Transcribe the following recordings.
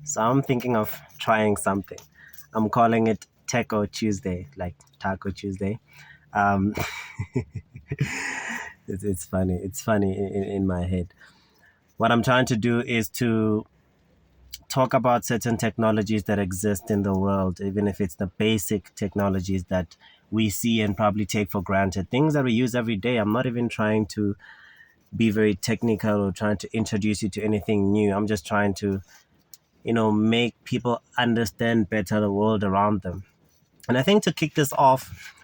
So I'm thinking of trying something. I'm calling it Techo Tuesday, like Taco Tuesday. Um, it's funny. It's funny in my head. What I'm trying to do is to talk about certain technologies that exist in the world, even if it's the basic technologies that we see and probably take for granted, things that we use every day. I'm not even trying to be very technical or trying to introduce you to anything new. I'm just trying to, make people understand better the world around them. And I think to kick this off,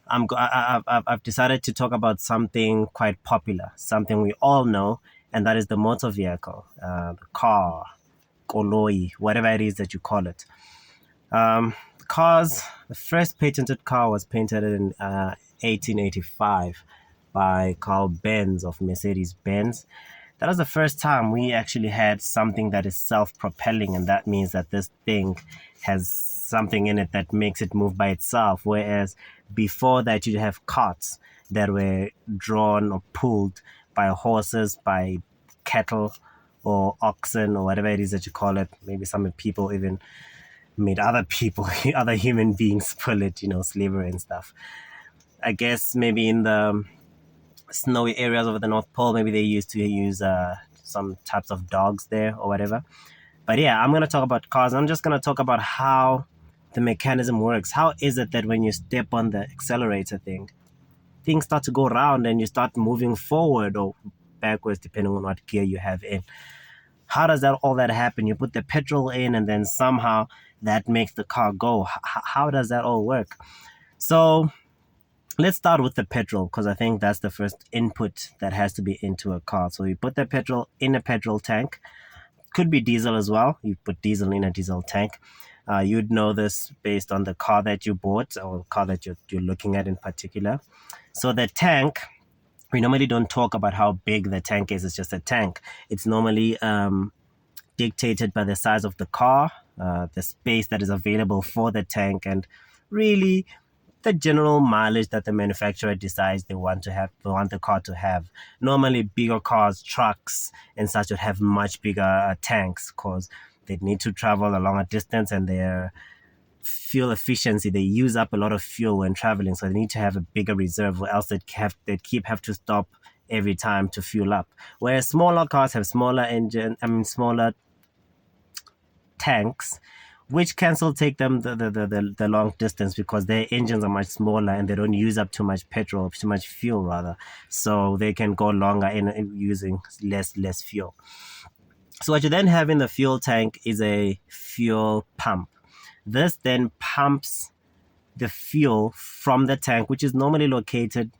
I've decided to talk about something quite popular, something we all know, and that is the motor vehicle, the car, koloi, whatever it is that you call it. The first patented car was painted in 1885 by Carl Benz of Mercedes Benz. That was the first time we actually had something that is self-propelling, and that means that this thing has something in it that makes it move by itself. Whereas before that, you'd have carts that were drawn or pulled by horses, by cattle, or oxen, or whatever it is that you call it. Maybe some people even made other people, other human beings pull it, slavery and stuff. I guess maybe in the snowy areas of the North Pole, maybe they used to use some types of dogs there or whatever. But yeah, I'm going to talk about cars. I'm just going to talk about how the mechanism works. How is it that when you step on the accelerator things start to go around and you start moving forward or backwards, depending on what gear you have in? How does all that happen? You put the petrol in and then somehow that makes the car go. How does that all work? So let's start with the petrol, because I think that's the first input that has to be into a car. So you put the petrol in a petrol tank. Could be diesel as well. You put diesel in a diesel tank. You'd know this based on the car that you bought or car that you're looking at in particular. So the tank, we normally don't talk about how big the tank is. It's just a tank. It's normally dictated by the size of the car, the space that is available for the tank, and really the general mileage that the manufacturer decides they want the car to have. Normally, bigger cars, trucks, and such would have much bigger tanks because they need to travel a longer distance, and their fuel efficiency, they use up a lot of fuel when traveling, so they need to have a bigger reserve, or else have to stop every time to fuel up. Whereas smaller cars have smaller tanks, which can still take them the long distance because their engines are much smaller and they don't use up too much petrol, too much fuel rather. So they can go longer in using less fuel. So what you then have in the fuel tank is a fuel pump. This then pumps the fuel from the tank, which is normally located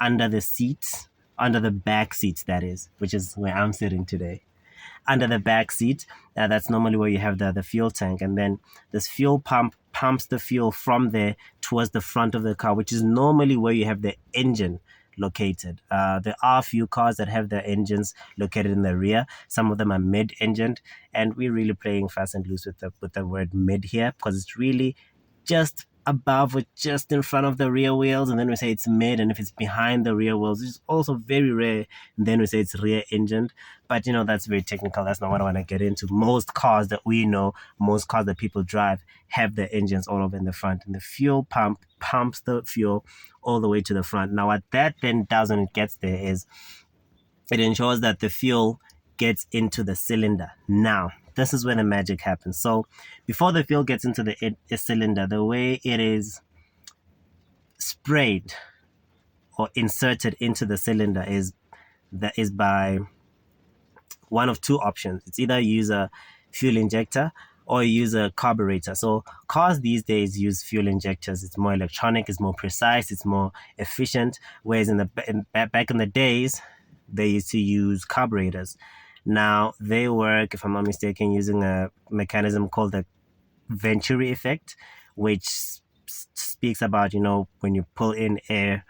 under the seats, under the back seats, that is, which is where I'm sitting today. Under the back seat, that's normally where you have the fuel tank. And then this fuel pump pumps the fuel from there towards the front of the car, which is normally where you have the engine located. There are a few cars that have their engines located in the rear. Some of them are mid-engined, and we're really playing fast and loose with the word mid here because it's really just above or just in front of the rear wheels, and then we say it's mid, and if it's behind the rear wheels, it's also very rare, and then we say it's rear engined. But that's very technical. That's not what I want to get into. Most cars that we know, most cars that people drive, have their engines all over in the front, and the fuel pump pumps the fuel all the way to the front. Now what that then does when it gets there is it ensures that the fuel gets into the cylinder. Now this is where the magic happens. So before the fuel gets into the cylinder, the way it is sprayed or inserted into the cylinder is by one of two options. It's either use a fuel injector or use a carburetor. So cars these days use fuel injectors. It's more electronic, it's more precise, it's more efficient. Whereas back in the days, they used to use carburetors. Now they work, if I'm not mistaken, using a mechanism called the Venturi effect, which speaks about, when you pull in air,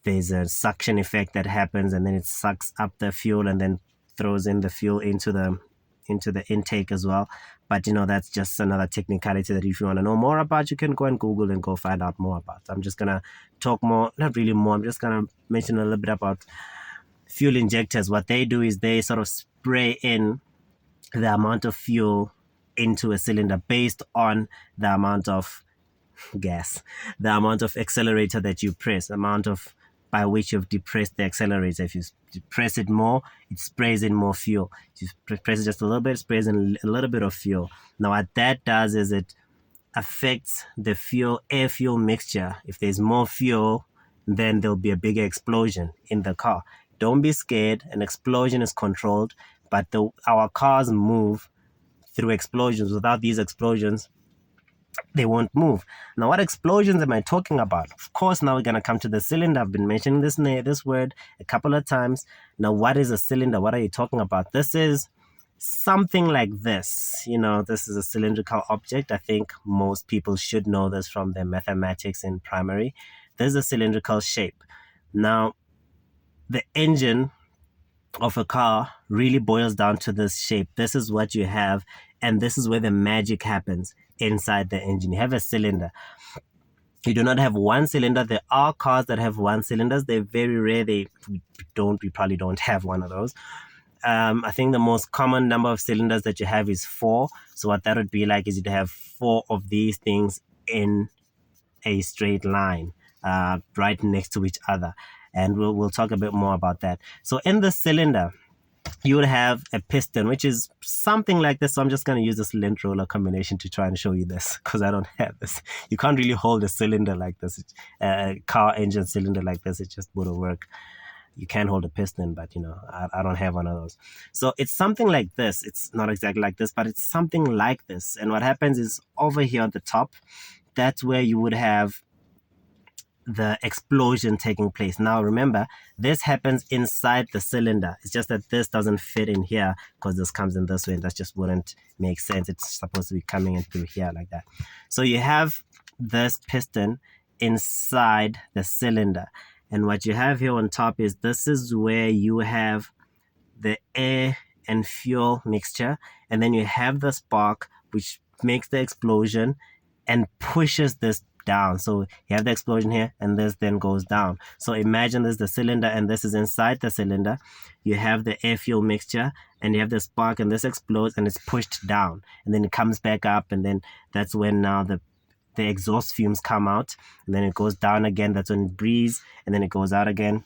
there's a suction effect that happens, and then it sucks up the fuel and then throws in the fuel into the intake as well. But that's just another technicality that if you want to know more about, you can go and Google and go find out more about. I'm just gonna talk more, not really more, I'm just gonna mention a little bit about fuel injectors. What they do is they sort of spray in the amount of fuel into a cylinder based on the amount of gas, the amount of accelerator that you press, amount of by which you've depressed the accelerator. If you press it more, it sprays in more fuel. If you press it just a little bit, it sprays in a little bit of fuel. Now what that does is it affects the air fuel mixture. If there's more fuel, then there'll be a bigger explosion in the car. Don't be scared. An explosion is controlled, but our cars move through explosions. Without these explosions, they won't move. Now, what explosions am I talking about? Of course, now we're going to come to the cylinder. I've been mentioning this word a couple of times. Now, what is a cylinder? What are you talking about? This is something like this. This is a cylindrical object. I think most people should know this from their mathematics in primary. There's a cylindrical shape. Now, the engine of a car really boils down to this shape. This is what you have, and this is where the magic happens inside the engine. You have a cylinder. You do not have one cylinder. There are cars that have one cylinders. They're very rare. We probably don't have one of those. I think the most common number of cylinders that you have is 4. So what that would be like is you'd have 4 of these things in a straight line, right next to each other. And we'll talk a bit more about that. So in the cylinder, you would have a piston, which is something like this. So I'm just going to use this lint roller combination to try and show you this, because I don't have this. You can't really hold a cylinder like this, a car engine cylinder like this. It just wouldn't work. You can hold a piston, but I don't have one of those. So it's something like this. It's not exactly like this, but it's something like this. And what happens is over here at the top, that's where you would have the explosion taking place. Now remember, this happens inside the cylinder. It's just that this doesn't fit in here because this comes in this way, and that just wouldn't make sense. It's supposed to be coming in through here like that. So you have this piston inside the cylinder, and what you have here on top is this is where you have the air and fuel mixture, and then you have the spark which makes the explosion and pushes this down. So you have the explosion here, and this then goes down. So imagine this is the cylinder, and this is inside the cylinder. You have the air fuel mixture, and you have the spark, and this explodes, and it's pushed down, and then it comes back up, and then that's when now the exhaust fumes come out, and then it goes down again. That's when it breathes, and then it goes out again,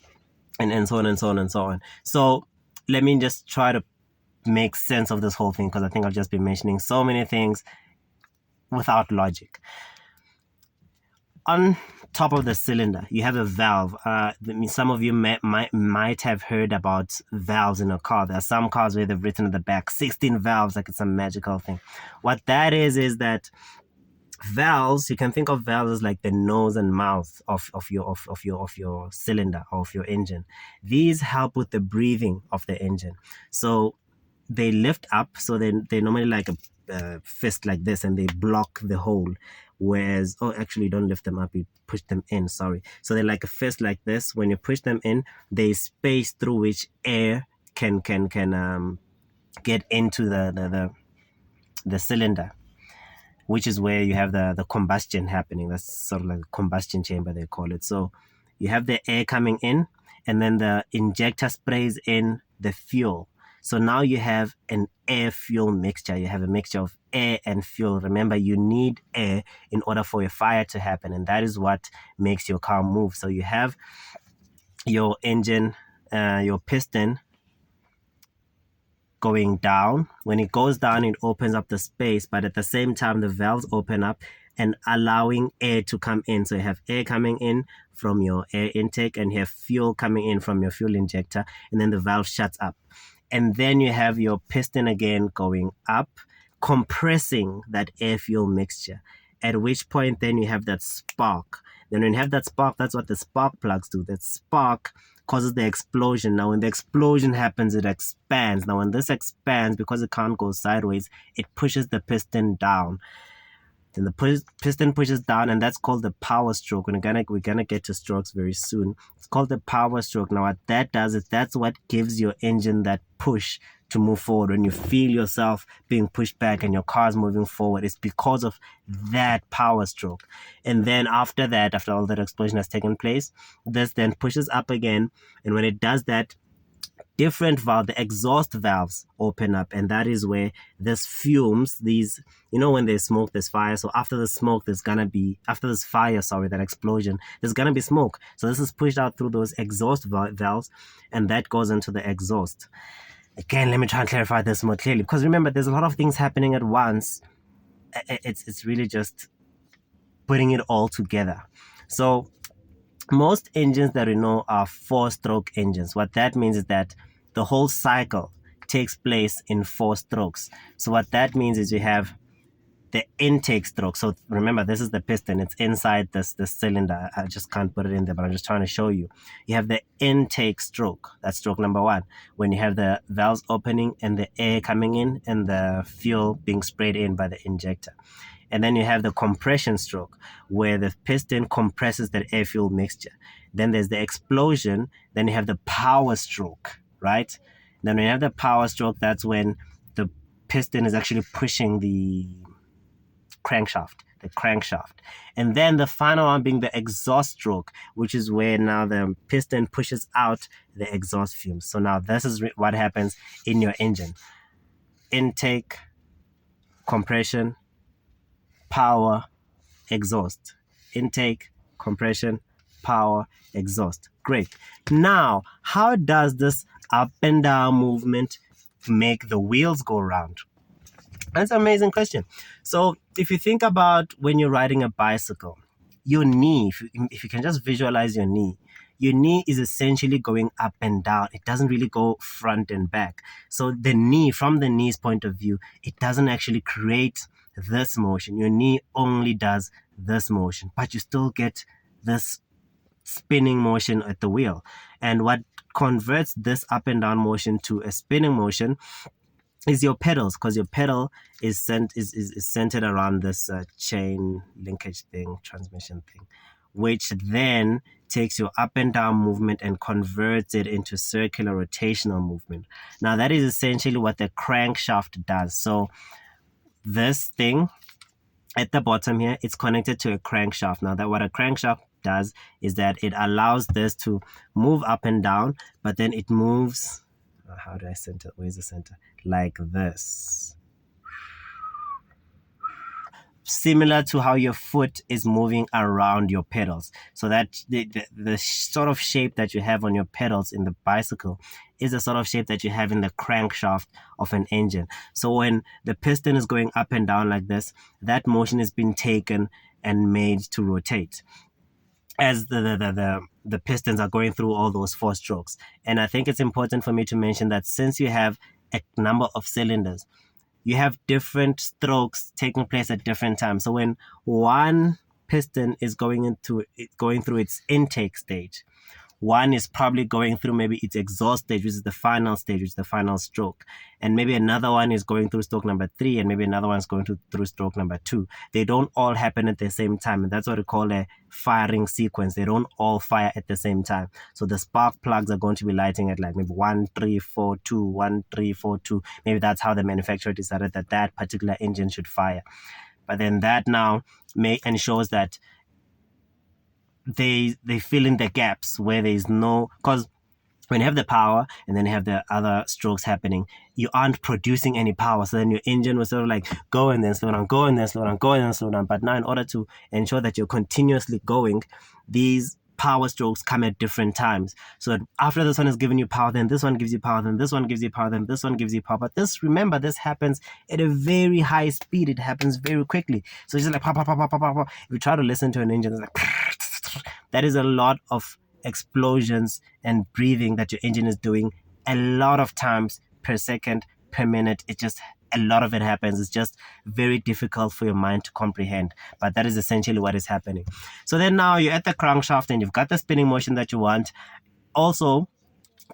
and so on and so on and so on. So let me just try to make sense of this whole thing, because I think I've just been mentioning so many things without logic. On top of the cylinder, you have a valve. Some of you might have heard about valves in a car. There are some cars where they've written at the back 16 valves, like it's a magical thing. What that is that valves, you can think of valves as like the nose and mouth of your cylinder or of your engine. These help with the breathing of the engine. So they lift up, so they normally like a fist like this, and they block the hole. Whereas, actually don't lift them up, you push them in, sorry. So they're like a fist like this. When you push them in, there's space through which air can get into the cylinder, which is where you have the combustion happening. That's sort of like a combustion chamber, they call it. So you have the air coming in, and then the injector sprays in the fuel. So now you have an air fuel mixture. You have a mixture of air and fuel. Remember, you need air in order for a fire to happen, and that is what makes your car move. So you have your engine, your piston going down. When it goes down, it opens up the space, but at the same time, the valves open up and allowing air to come in. So you have air coming in from your air intake, and you have fuel coming in from your fuel injector, and then the valve shuts up. And then you have your piston again going up, compressing that air fuel mixture, at which point then you have that spark. Then when you have that spark, that's what the spark plugs do. That spark causes the explosion. Now when the explosion happens, it expands. Now when this expands, because it can't go sideways, it pushes the piston down. Then the piston pushes down, and that's called the power stroke. We're gonna get to strokes very soon. It's called the power stroke. Now what that does is that's what gives your engine that push to move forward. When you feel yourself being pushed back and your car's moving forward, it's because of that power stroke. And then after that, after all that explosion has taken place, this then pushes up again, and when it does that, different valve, the exhaust valves open up, and that is where this fumes, these, when there's smoke, there's fire. So after the smoke, after this fire, that explosion, there's gonna be smoke. So this is pushed out through those exhaust valves, and that goes into the exhaust. Again, let me try and clarify this more clearly, because remember, there's a lot of things happening at once. It's really just putting it all together. So most engines that we know are 4-stroke engines. What that means is that the whole cycle takes place in 4 strokes. So what that means is you have the intake stroke. So remember, this is the piston. It's inside this cylinder. I just can't put it in there, but I'm just trying to show you. You have the intake stroke. That's stroke number 1. When you have the valves opening and the air coming in and the fuel being sprayed in by the injector. And then you have the compression stroke, where the piston compresses that air-fuel mixture. Then there's the explosion. Then you have the power stroke, right? Then when you have the power stroke, that's when the piston is actually pushing the crankshaft. And then the final one being the exhaust stroke, which is where now the piston pushes out the exhaust fumes. So now this is what happens in your engine. Intake, compression, power, exhaust. Intake, compression, power, exhaust. Great. Now, how does this up and down movement make the wheels go round? That's an amazing question. So if you think about when you're riding a bicycle, your knee, if you can just visualize your knee is essentially going up and down. It doesn't really go front and back. So the knee, from the knee's point of view, it doesn't actually create this motion. Your knee only does this motion, but you still get this spinning motion at the wheel. And what converts this up and down motion to a spinning motion is your pedals, because your pedal is centered around this chain linkage thing, transmission thing, which then takes your up and down movement and converts it into circular rotational movement. Now that is essentially what the crankshaft does. So this thing at the bottom here, it's connected to a crankshaft. Now that what a crankshaft does is that it allows this to move up and down, but then it moves, how do I center? Where's the center? Like this. Similar to how your foot is moving around your pedals. So that the sort of shape that you have on your pedals in the bicycle is the sort of shape that you have in the crankshaft of an engine. So when the piston is going up and down like this, that motion is being taken and made to rotate as the pistons are going through all those 4 strokes. And I think it's important for me to mention that since you have a number of cylinders, you have different strokes taking place at different times. So when one piston is going through its intake stage, one is probably going through maybe its exhaust stage, which is the final stage, which is the final stroke. And maybe another one is going through stroke number 3, and maybe another one is going through stroke number 2. They don't all happen at the same time. And that's what we call a firing sequence. They don't all fire at the same time. So the spark plugs are going to be lighting at like maybe 1, 3, 4, 2, 1, 3, 4, 2. Maybe that's how the manufacturer decided that particular engine should fire. But then that now ensures that they fill in the gaps where there's no, because when you have the power and then you have the other strokes happening, you aren't producing any power. So then your engine will sort of like go and then slow down, go and then slow down, go and then slow down. But now in order to ensure that you're continuously going, these power strokes come at different times. So that after this one is giving you power, then this one gives you power, then this one gives you power, then this one gives you power. But remember, this happens at a very high speed. It happens very quickly. So it's just like pop, pop, pop, pop, pop, pop. If you try to listen to an engine, it's like that is a lot of explosions and breathing that your engine is doing a lot of times per second, per minute. It just, a lot of it happens. It's just very difficult for your mind to comprehend, but that is essentially what is happening. So then now you're at the crankshaft and you've got the spinning motion that you want. Also,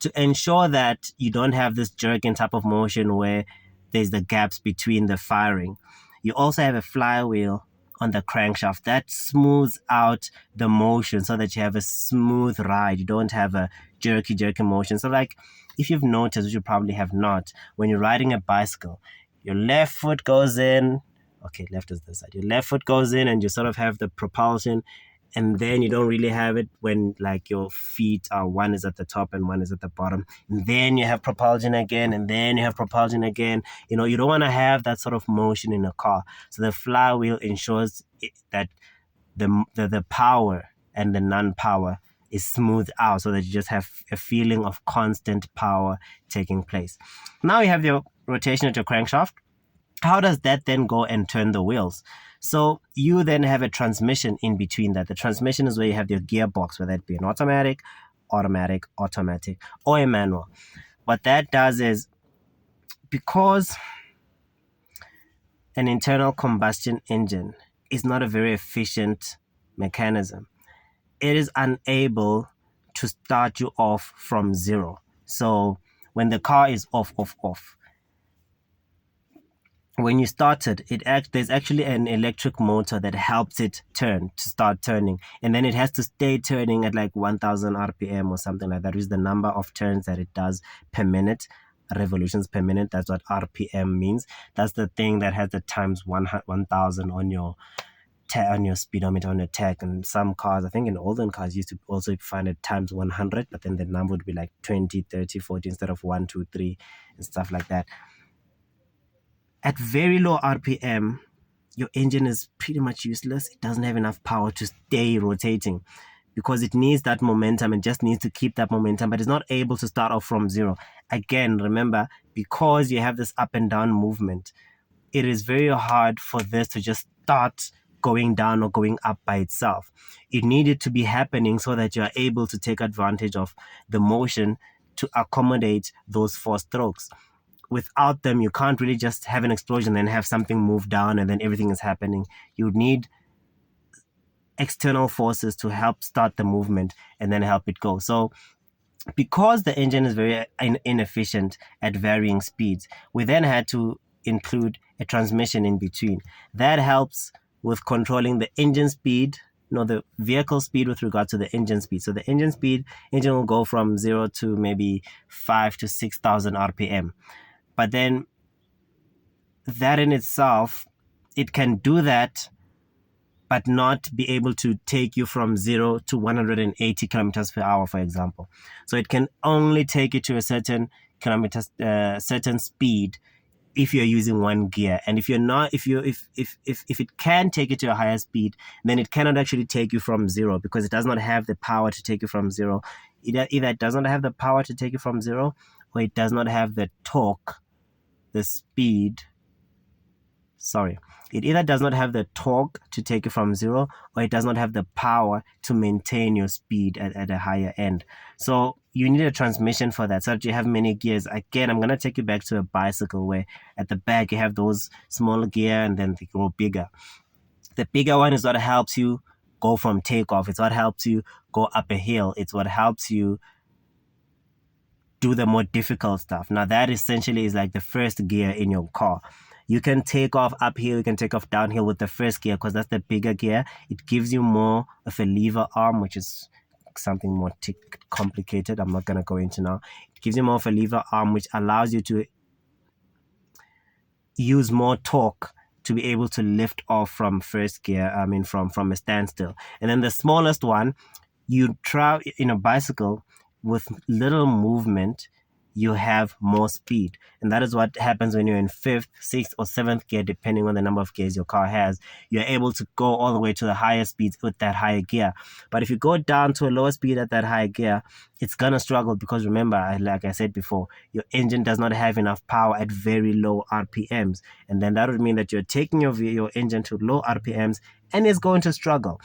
to ensure that you don't have this jerking type of motion where there's the gaps between the firing, you also have a flywheel on the crankshaft that smooths out the motion so that you have a smooth ride. You don't have a jerky motion. So like if you've noticed, which you probably have not, when you're riding a bicycle, your left foot goes in, okay, left is this side, your left foot goes in and you sort of have the propulsion and then you don't really have it when like your feet are, one is at the top and one is at the bottom, and then you have propulsion again, and then you have propulsion again. You don't want to have that sort of motion in a car. So the flywheel ensures that the power and the non-power is smoothed out, so that you just have a feeling of constant power taking place. Now you have your rotation at your crankshaft. How does that then go and turn the wheels? So you then have a transmission in between that. The transmission is where you have your gearbox, whether it be an automatic, automatic, or a manual. What that does is, because an internal combustion engine is not a very efficient mechanism, it is unable to start you off from zero. So when the car is off, when you start it, there's actually an electric motor that helps it to start turning, and then it has to stay turning at like 1000 rpm or something like that, which is the number of turns that it does per minute, revolutions per minute. That's what rpm means. That's the thing that has the times 1000 on your speedometer, on your tech. And some cars, I think in olden cars, used to also find it times 100, but then the number would be like 20, 30, 40 instead of 1, 2, 3 and stuff like that. At very low RPM, your engine is pretty much useless. It doesn't have enough power to stay rotating because it needs that momentum and just needs to keep that momentum, but it's not able to start off from zero. Again, remember, because you have this up and down movement, it is very hard for this to just start going down or going up by itself. It needed to be happening so that you are able to take advantage of the motion to accommodate those 4 strokes. Without them, you can't really just have an explosion and have something move down and then everything is happening. You would need external forces to help start the movement and then help it go. So because the engine is very inefficient at varying speeds, we then had to include a transmission in between. That helps with controlling the engine speed, the vehicle speed with regard to the engine speed. So the engine will go from 0 to maybe 5 to 6,000 RPM. But then that in itself, it can do that, but not be able to take you from 0 to 180 kilometers per hour, for example. So it can only take you to a certain certain speed if you're using one gear. And if it can take you to a higher speed, then it cannot actually take you from 0 because it does not have the power to take you from 0. Either it does not have the power to take you from 0, or it does not have the torque, the speed. It either does not have the torque to take you from 0, or it does not have the power to maintain your speed at a higher end. So you need a transmission for that, so that you have many gears. Again, I'm going to take you back to a bicycle where at the back you have those small gear and then they grow bigger. The bigger one is what helps you go from takeoff. It's what helps you go up a hill. It's what helps you do the more difficult stuff. Now that essentially is like the first gear in your car. You can take off uphill, you can take off downhill with the first gear because that's the bigger gear. It gives you more of a lever arm, which is something more complicated. I'm not going to go into now. It gives you more of a lever arm, which allows you to use more torque to be able to lift off from first gear, from a standstill. And then the smallest one, you try in a bicycle with little movement, you have more speed. And that is what happens when you're in 5th, 6th, or 7th gear, depending on the number of gears your car has. You're able to go all the way to the higher speeds with that higher gear. But if you go down to a lower speed at that higher gear, it's going to struggle because remember, like I said before, your engine does not have enough power at very low RPMs. And then that would mean that you're taking your engine to low RPMs and it's going to struggle.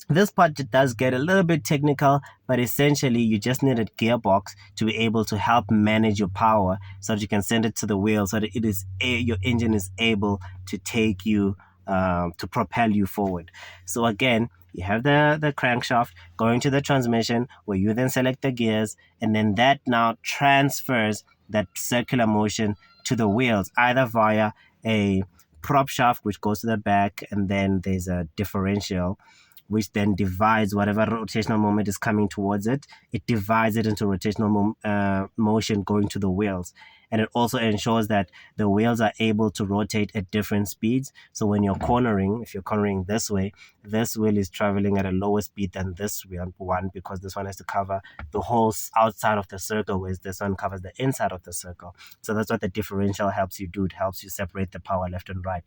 This part does get a little bit technical, but essentially you just need a gearbox to be able to help manage your power so that you can send it to the wheel so that your engine is able to take you, to propel you forward. So again, you have the crankshaft going to the transmission where you then select the gears, and then that now transfers that circular motion to the wheels, either via a prop shaft which goes to the back, and then there's a differential, which then divides whatever rotational moment is coming towards it. It divides it into rotational motion going to the wheels. And it also ensures that the wheels are able to rotate at different speeds. So when you're cornering, if you're cornering this way, this wheel is traveling at a lower speed than this wheel, one, because this one has to cover the whole outside of the circle, whereas this one covers the inside of the circle. So that's what the differential helps you do. It helps you separate the power left and right.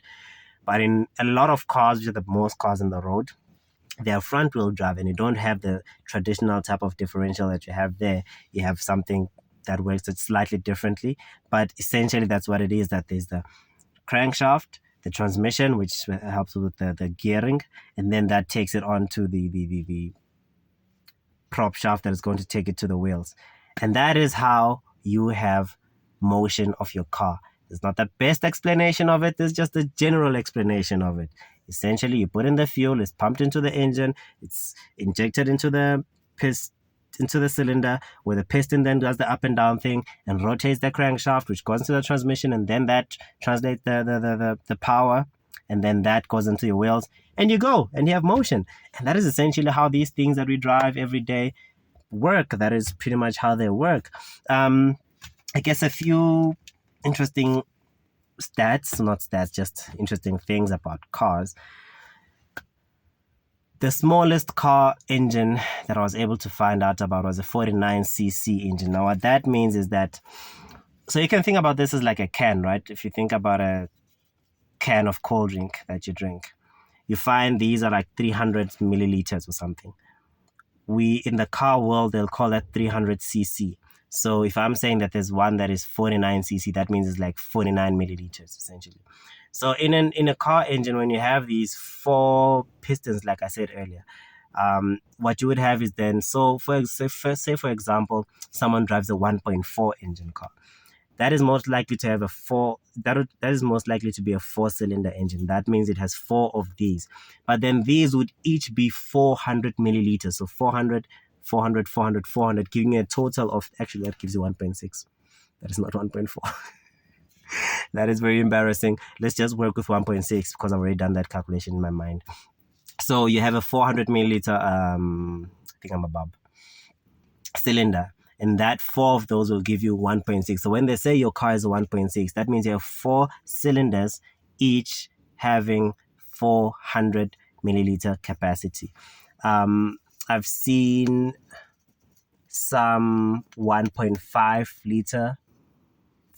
But in a lot of cars, which are the most cars on the road, they are front wheel drive, and you don't have the traditional type of differential that you have there. You have something that works it slightly differently, but essentially that's what it is. That there's the crankshaft, the transmission, which helps with the gearing, and then that takes it on to the prop shaft that is going to take it to the wheels. And that is how you have motion of your car. It's not the best explanation of it, it's just a general explanation of it. Essentially, you put in the fuel, it's pumped into the engine, it's injected into the cylinder, where the piston then does the up and down thing and rotates the crankshaft, which goes into the transmission, and then that translates the power, and then that goes into your wheels, and you go and you have motion. And that is essentially how these things that we drive every day work. That is pretty much how they work. I guess a few interesting just interesting things about cars. The smallest car engine that I was able to find out about was a 49cc engine. Now, what that means is that, so you can think about this as like a can, right? If you think about a can of cold drink that you drink, you find these are like 300 milliliters or something. In the car world, they'll call that 300cc. So if I'm saying that there's one that is 49cc, that means it's like 49 milliliters essentially. So in a car engine, when you have these 4 pistons, like I said earlier, what you would have is then, so for example, someone drives a 1.4 engine car. That is most likely to have that is most likely to be a 4-cylinder engine. That means it has 4 of these. But then these would each be 400 milliliters. So 400, 400, 400, 400, giving you a total of, actually that gives you 1.6. That is not 1.4. That is very embarrassing. Let's just work with 1.6 because I've already done that calculation in my mind. So you have a 400 milliliter thingamabob cylinder, and that 4 of those will give you 1.6. So when they say your car is a 1.6, that means you have 4 cylinders, each having 400 milliliter capacity. I've seen some 1.5 liter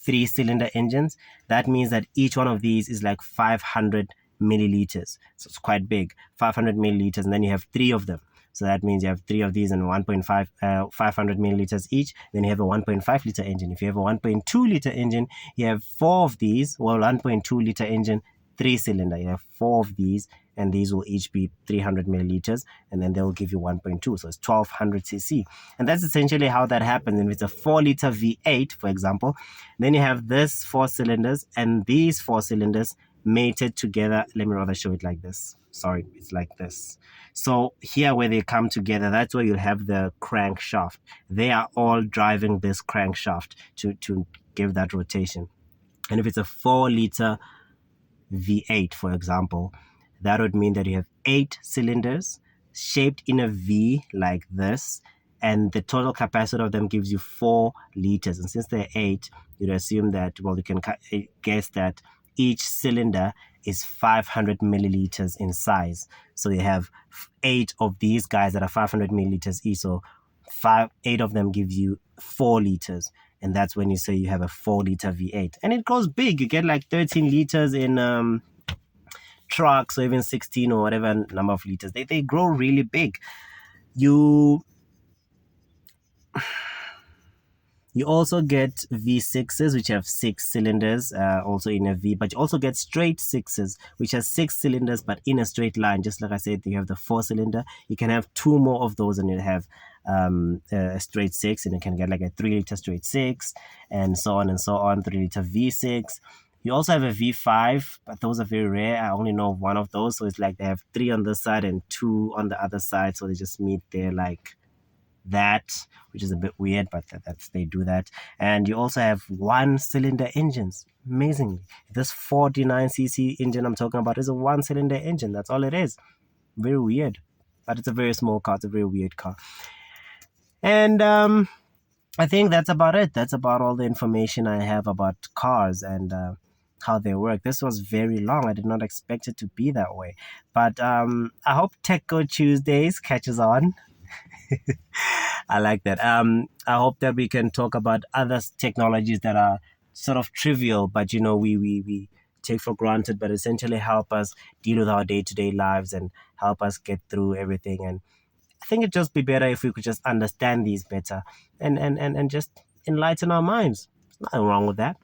3-cylinder engines. That means that each one of these is like 500 milliliters. So it's quite big, 500 milliliters, and then you have 3 of them. So that means you have 3 of these and 500 milliliters each. Then you have a 1.5 liter engine. If you have a 1.2 liter engine, you have 4 of these. Well, 1.2 liter engine, 3-cylinder. You have 4 of these, and these will each be 300 milliliters, and then they will give you 1.2. So it's 1200 cc. And that's essentially how that happens. And if it's a 4 liter V8, for example, then you have this 4 cylinders, and these 4 cylinders mated together. Let me rather show it like this. Sorry, it's like this. So here where they come together, that's where you'll have the crankshaft. They are all driving this crankshaft to give that rotation. And if it's a 4 liter V8, for example, that would mean that you have 8 cylinders shaped in a V like this, and the total capacity of them gives you 4 liters. And since they're 8, you'd assume that, well, you can guess that each cylinder is 500 milliliters in size. So you have 8 of these guys that are 500 milliliters each. So 8 of them give you 4 liters. And that's when you say you have a 4 liter V8. And it goes big. You get like 13 liters in trucks, or even 16 or whatever number of liters. They grow really big. You also get V6s, which have 6 cylinders, also in a V, but you also get straight 6s, which has 6 cylinders, but in a straight line. Just like I said, you have the 4-cylinder. You can have 2 more of those, and you'll have a straight 6, and you can get like a 3 liter straight 6, and so on and so on, 3 liter V6. You also have a V5, but those are very rare. I only know of one of those. So it's like they have 3 on this side and 2 on the other side. So they just meet there like that, which is a bit weird, but they do that. And you also have 1-cylinder engines. Amazingly, this 49cc engine I'm talking about is a 1-cylinder engine. That's all it is. Very weird. but it's a very small car. It's a very weird car. And I think that's about it. That's about all the information I have about cars and how they work. This was very long. I did not expect it to be that way. But I hope Techo Tuesdays catches on. I like that. I hope that we can talk about other technologies that are sort of trivial, but we take for granted, but essentially help us deal with our day to day lives and help us get through everything. And I think it'd just be better if we could just understand these better and just enlighten our minds. Nothing wrong with that.